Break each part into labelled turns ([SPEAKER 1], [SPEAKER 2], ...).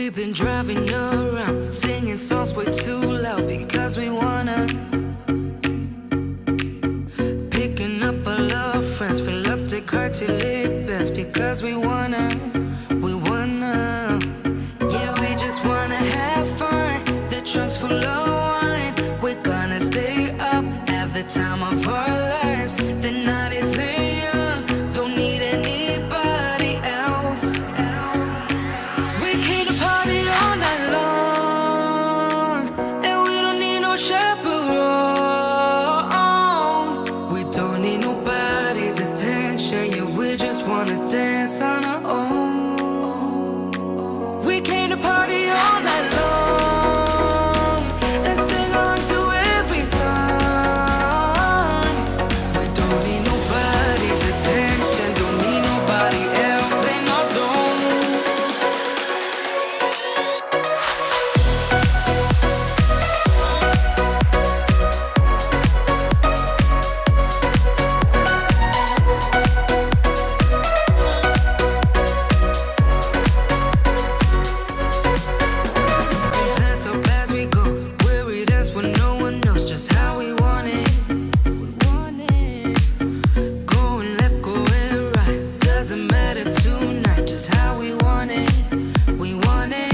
[SPEAKER 1] We've been driving around, singing songs way too loud because we wanna. Picking up all our friends, fill up the car till it bends because we wanna. Yeah, we just wanna have fun. The trunk's full of wine. We're gonna stay up, have the time of our lives. The night is young, don't need anybody else. We came to party all night long, and we don't need no chaperone. We don't need nobody's attention, yeah, we just wanna dance on our own. We came to party all night long and sing along to every song. We don't need nobody's attention, don't need nobody else in our zone. That's how fast we go. Weary, that's when no one knows just how we want it. Going left, going right, doesn't matter tonight. Just how we want it. We want it.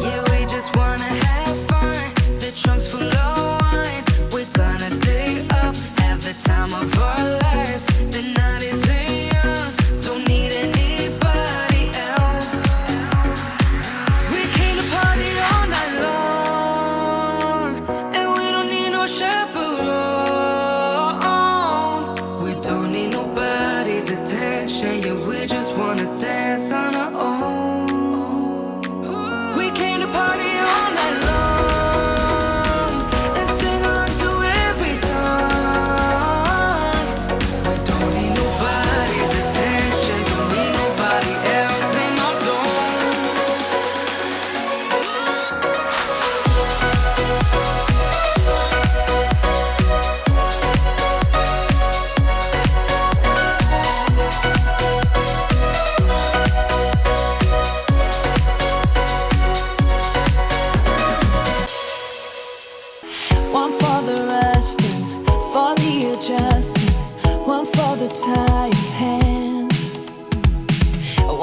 [SPEAKER 1] Yeah, we just wanna have fun. The trunk's full of wine. We're gonna stay up, have the time of our lives. The night is young, don't need anybody else. We came to party all night long, and we don't need no chaperone. We don't need nobody's attention, yeah, we just wanna dance on our own. We came to party all night long and sing along to every song. We don't need nobody's attention, don't need nobody else in our zone.
[SPEAKER 2] One for the resting, for the adjusting, one for the tired hands,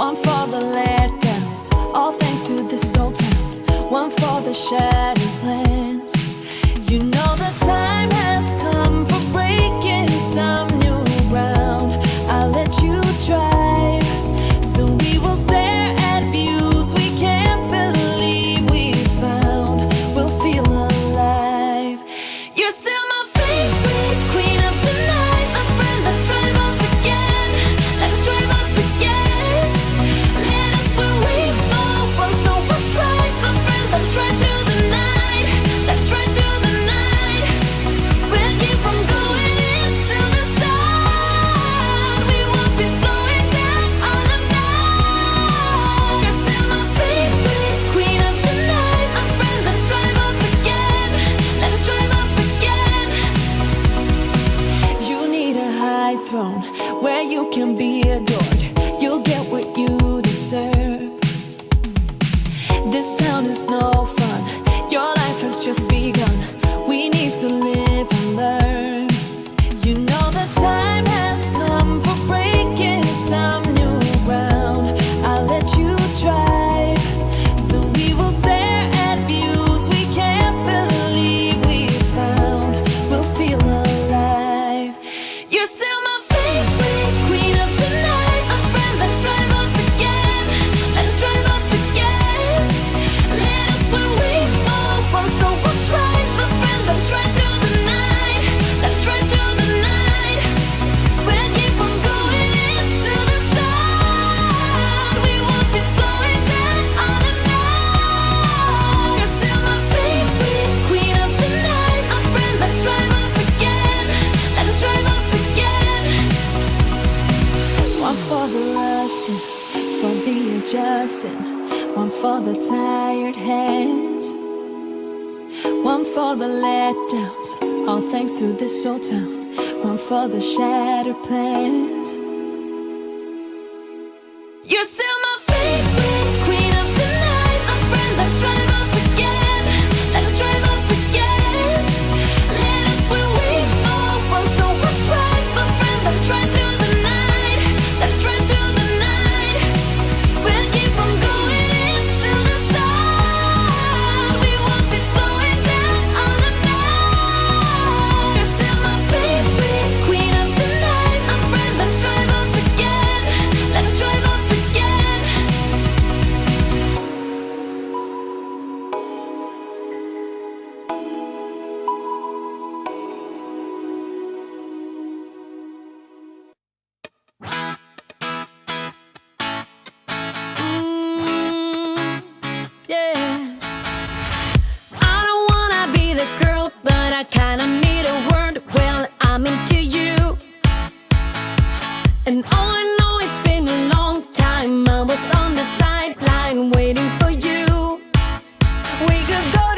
[SPEAKER 2] one for the letdowns, all thanks to this old town, one for the shattered plans. You know the time has come for breaking some new ground. I'll let you drive, so we will stare at views we can't believe we found. We'll feel alive. You're still my favorite queen of the night, my friend. Let's drive off again. Let's drive off again. Let us where we fall. Once know what's right, my friend. Let's ride through the night. Let's ride through the night. We'll keep on going into the sun. We won't be slowing down all night. You're still my favorite queen of the night, my friend. Let's drive off again. Let's drive off again. You need a high throne where you can be adored. You'll get what you deserve. This town is no fun. Your life has just begun. We need to live and learn. You know the time has come for breaking some new ground. I'll let you drive, so we will stare at views we can't believe we found. We'll feel alive. You're still my favorite queen of the night, my friend. Let's drive off again. Let's drive off again. Let us where we fall. Once know what's right, my friend. Let's ride through the night. Let's ride through the night. We'll keep on going into the sun. We won't be slowing down all night. You're still my favorite queen of the night, my friend. Let's drive off again. Let's drive off again. One for the lusting, for the adjusting, one for the tired hands, one for the letdowns, all thanks to this old town, one for the shattered plans. You're still my favorite queen of the night. waiting for you. We could go